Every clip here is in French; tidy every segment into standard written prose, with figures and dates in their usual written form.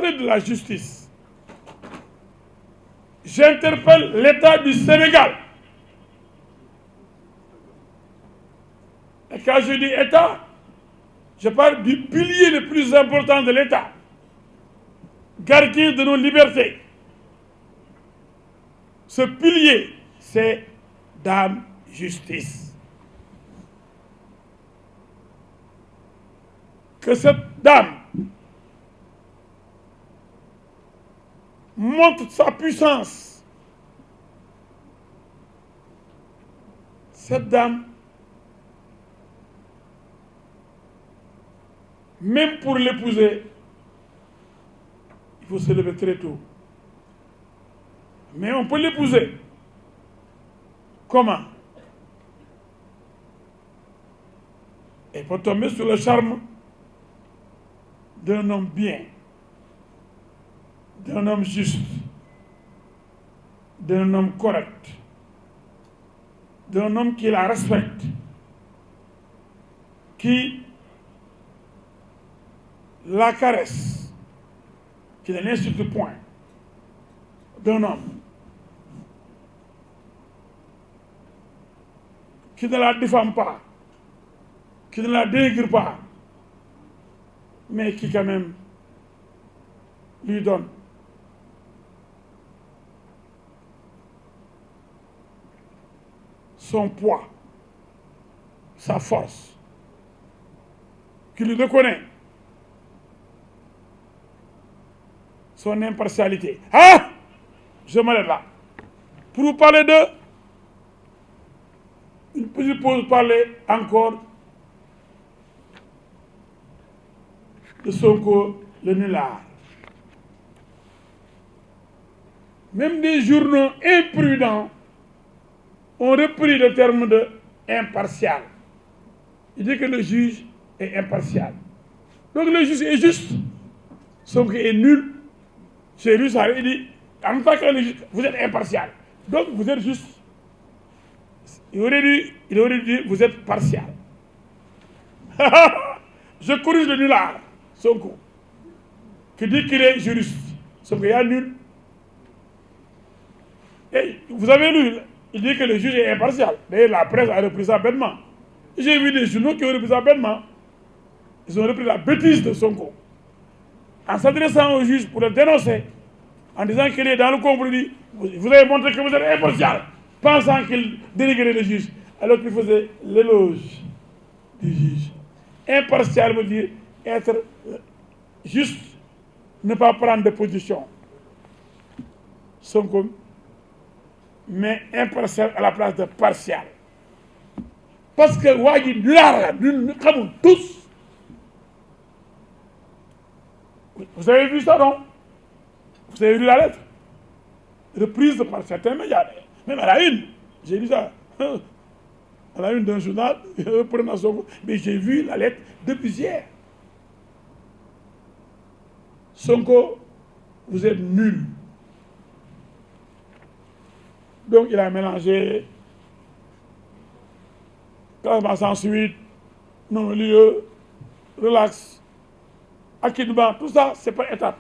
parler de la justice, j'interpelle l'État du Sénégal. Et quand je dis État, je parle du pilier le plus important de l'État, gardien de nos libertés. Ce pilier, c'est Dame Justice. Que cette dame montre sa puissance. Cette dame, même pour l'épouser, il faut se lever très tôt. Mais on peut l'épouser. Comment? Il faut tomber sur le charme d'un homme bien, d'un homme juste, d'un homme correct, d'un homme qui la respecte, qui la caresse, qui ne l'insulte point, d'un homme qui ne la diffame pas, qui ne la dénigre pas, mais qui quand même lui donne son poids, sa force, qui lui reconnaît son impartialité. Ah! Je m'arrête là. Pour vous parler de... Je peux parler encore de Sonko, le nulard. Même des journaux imprudents ont repris le terme de impartial. Il dit que le juge est impartial. Donc le juge est juste. Sonko est nul. J'ai lu ça, il dit, en tant que juge, vous êtes impartial. Donc vous êtes juste. Il aurait dit, vous êtes partial. Je corrige le nulard, Sonko, qui dit qu'il est juriste. Sonko est nul. Et vous avez lu, il dit que le juge est impartial. D'ailleurs, la presse a repris ça bêtement. J'ai vu des journaux qui ont repris ça bêtement. Ils ont repris la bêtise de Sonko. En s'adressant au juge pour le dénoncer, en disant qu'il est dans le complot, vous avez montré que vous êtes impartial, pensant qu'il dénigrait le juge, alors qu'il faisait l'éloge du juge. Impartial veut dire être juste, ne pas prendre de position. Sonko, mais impartial à la place de partial. Parce que Wadi Blar, nous savons tous. Vous avez vu ça, non? Vous avez lu la lettre reprise par certains médias, même à la une. J'ai lu ça. À la une d'un journal, mais j'ai vu la lettre depuis hier. Sonko, vous êtes nul. Donc il a mélangé classement sans suite, non-lieu, relax, acquittement, tout ça, c'est par étape.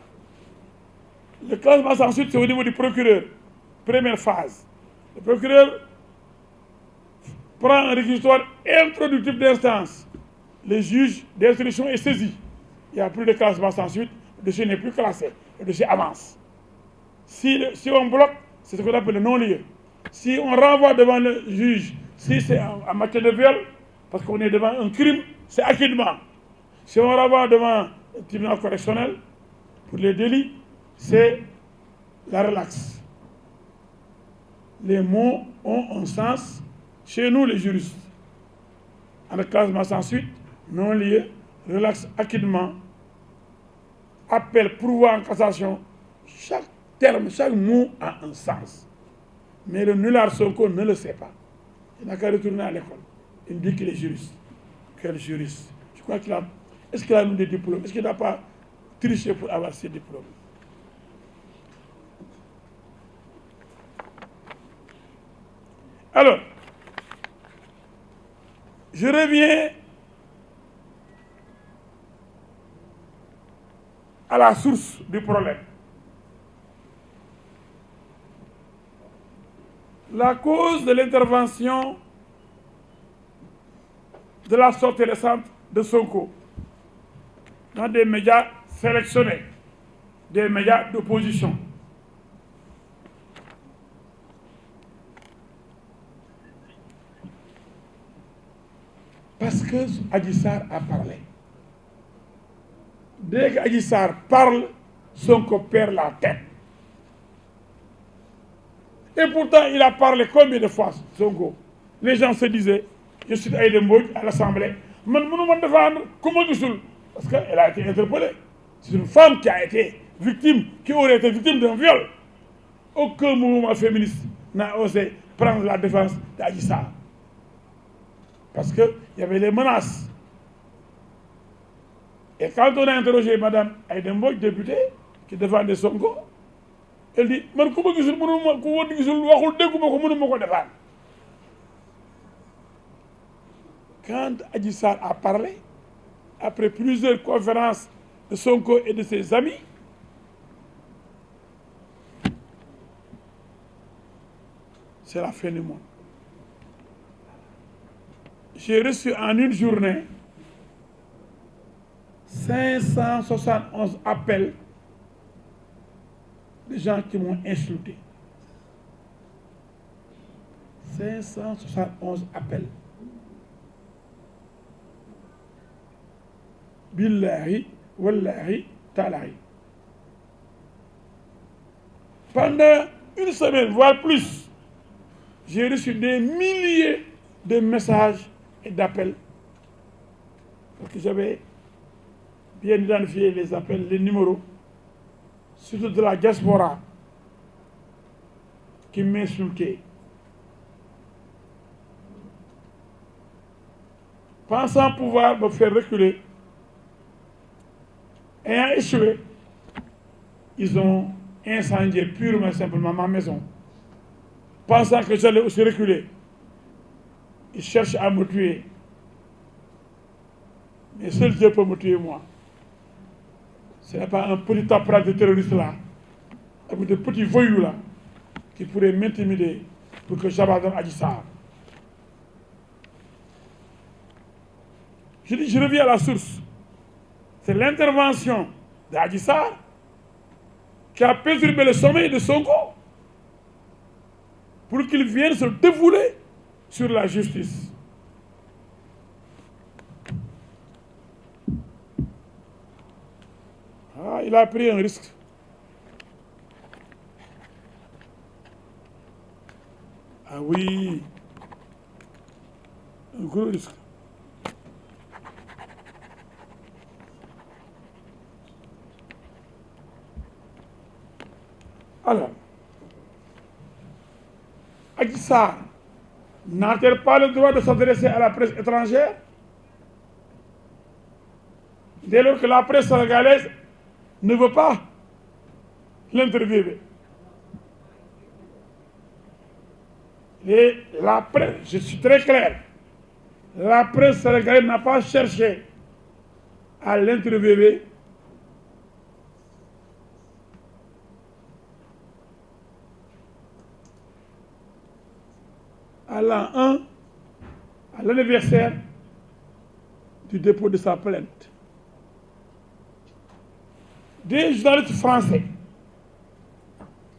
Le classement sans suite, c'est au niveau du procureur. Première phase. Le procureur prend un réquisitoire introductif d'instance. Le juge d'instruction est saisi. Il n'y a plus de classement sans suite, le dossier n'est plus classé, le dossier avance. Si on bloque, c'est ce qu'on appelle le non-lieu. Si on renvoie devant le juge, si c'est en matière de viol, parce qu'on est devant un crime, c'est acquittement. Si on renvoie devant le tribunal correctionnel, pour les délits, c'est la relaxe. Les mots ont un sens chez nous, les juristes. En classement sans suite, non-lieu, relaxe, acquittement, appel, pourvoi en cassation, chaque terme, chaque mot a un sens. Mais le nulard Sonko ne le sait pas. Il n'a qu'à retourner à l'école. Il dit qu'il est juriste. Quel juriste? Je crois qu'il a... Est-ce qu'il a eu des diplômes? Est-ce qu'il n'a pas triché pour avoir ses diplômes? Alors, je reviens à la source du problème. La cause de l'intervention de la sortie récente de Sonko dans des médias sélectionnés, des médias d'opposition. Parce que Adji Sarr a parlé. Dès qu'Adji Sarr parle, Sonko perd la tête. Et pourtant, il a parlé combien de fois, Sonko? Les gens se disaient, je suis Aïda Mbodj à l'Assemblée, je ne peux pas défendre comment Gisul, parce qu'elle a été interpellée. C'est une femme qui a été victime, qui aurait été victime d'un viol. Aucun mouvement féministe n'a osé prendre la défense d'Adji Sarr. Parce qu'il y avait les menaces. Et quand on a interrogé Mme Aïda Mbodj, députée, qui défendait Sonko, elle dit, man ku ma gisul mënuma ku ma gisul waxul dégguma ko mënuma ko défendre. Quand Adji Sarr a parlé, après plusieurs conférences de Sonko et de ses amis, c'est la fin du monde. J'ai reçu en une journée 571 appels de gens qui m'ont insulté. 571 appels. Billahi, wallahi, talahi. Pendant une semaine, voire plus, j'ai reçu des milliers de messages et d'appels. Parce que j'avais bien identifié les appels, les numéros, surtout de la diaspora, qui m'insultaient. Pensant pouvoir me faire reculer, ayant échoué, ils ont incendié purement et simplement ma maison. Pensant que j'allais aussi reculer, ils cherchent à me tuer. Mais seul Dieu peut me tuer, moi. Ce n'est pas un petit appareil de terroristes là, avec des petits voyous là, qui pourraient m'intimider pour que j'abandonne Adji Sarr. Je dis, je reviens à la source. C'est l'intervention d'Adji Sarr qui a perturbé le sommeil de Sonko pour qu'il vienne se dévouler sur la justice. Ah, il a pris un risque. Ah oui, un gros risque. Alors, Adji Sarr n'a-t-elle pas le droit de s'adresser à la presse étrangère dès lors que la presse sénégalaise ne veut pas l'interviewer? La presse, je suis très clair, la presse sénégalaise n'a pas cherché à l'interviewer. À l'an 1, à l'anniversaire du dépôt de sa plainte. Des journalistes français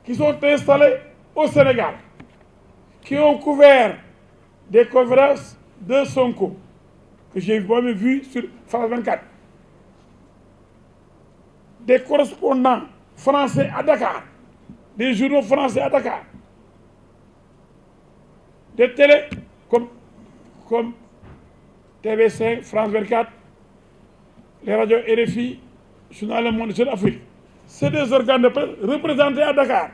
qui sont installés au Sénégal, qui ont couvert des conférences de Sonko, que j'ai moi-même vu sur France 24, des correspondants français à Dakar, des journaux français à Dakar, des télés comme TV5, France 24, les radios RFI, Journal Le Monde, Jeune Afrique. C'est des organes de presse représentés à Dakar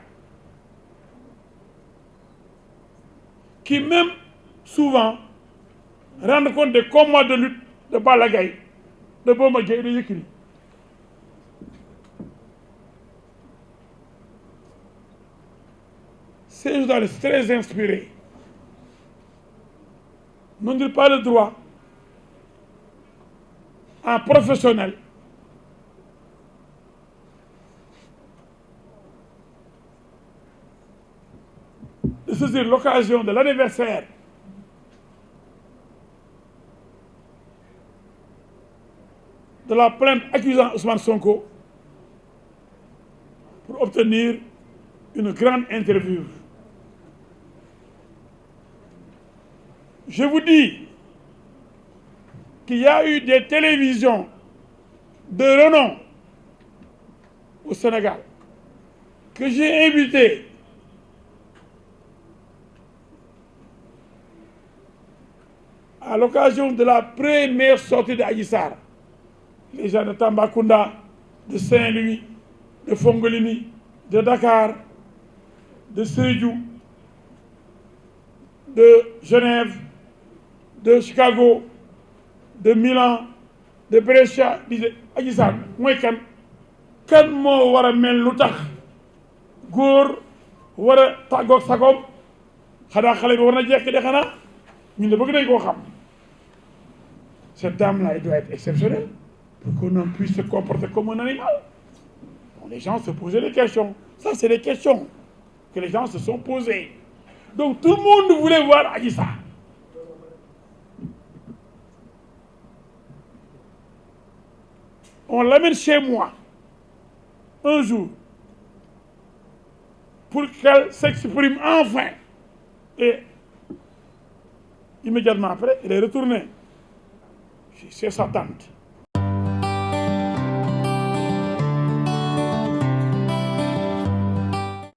qui même souvent rendent compte des combats de lutte de Balla Gaye, de Bombardier et de Yékini. Ces journalistes très inspirés n'ont pas le droit, en professionnel, de saisir l'occasion de l'anniversaire de la plainte accusant Ousmane Sonko pour obtenir une grande interview. Je vous dis qu'il y a eu des télévisions de renom au Sénégal que j'ai invitées à l'occasion de la première sortie de Adji Sarr. Les gens de Tambacounda, de Saint-Louis, de Fongolimi, de Dakar, de Sédhiou, de Genève, de Chicago, de Milan, de Brescia disaient Adji Sarr mooy kan moo war a mel lu tax góor war a tàggoog sagoom xanaa xale bi war na jekk de xanaa ñun de bëgg nañ koo xam. Cette dame-là, elle doit être exceptionnelle pour qu'on puisse se comporter comme un animal. Donc, les gens se posaient des questions. Ça, c'est des questions que les gens se sont posées. Donc tout le monde voulait voir Adji Sarr. On l'amène chez moi un jour pour qu'elle s'exprime enfin. Et immédiatement après, elle est retournée chez sa tante.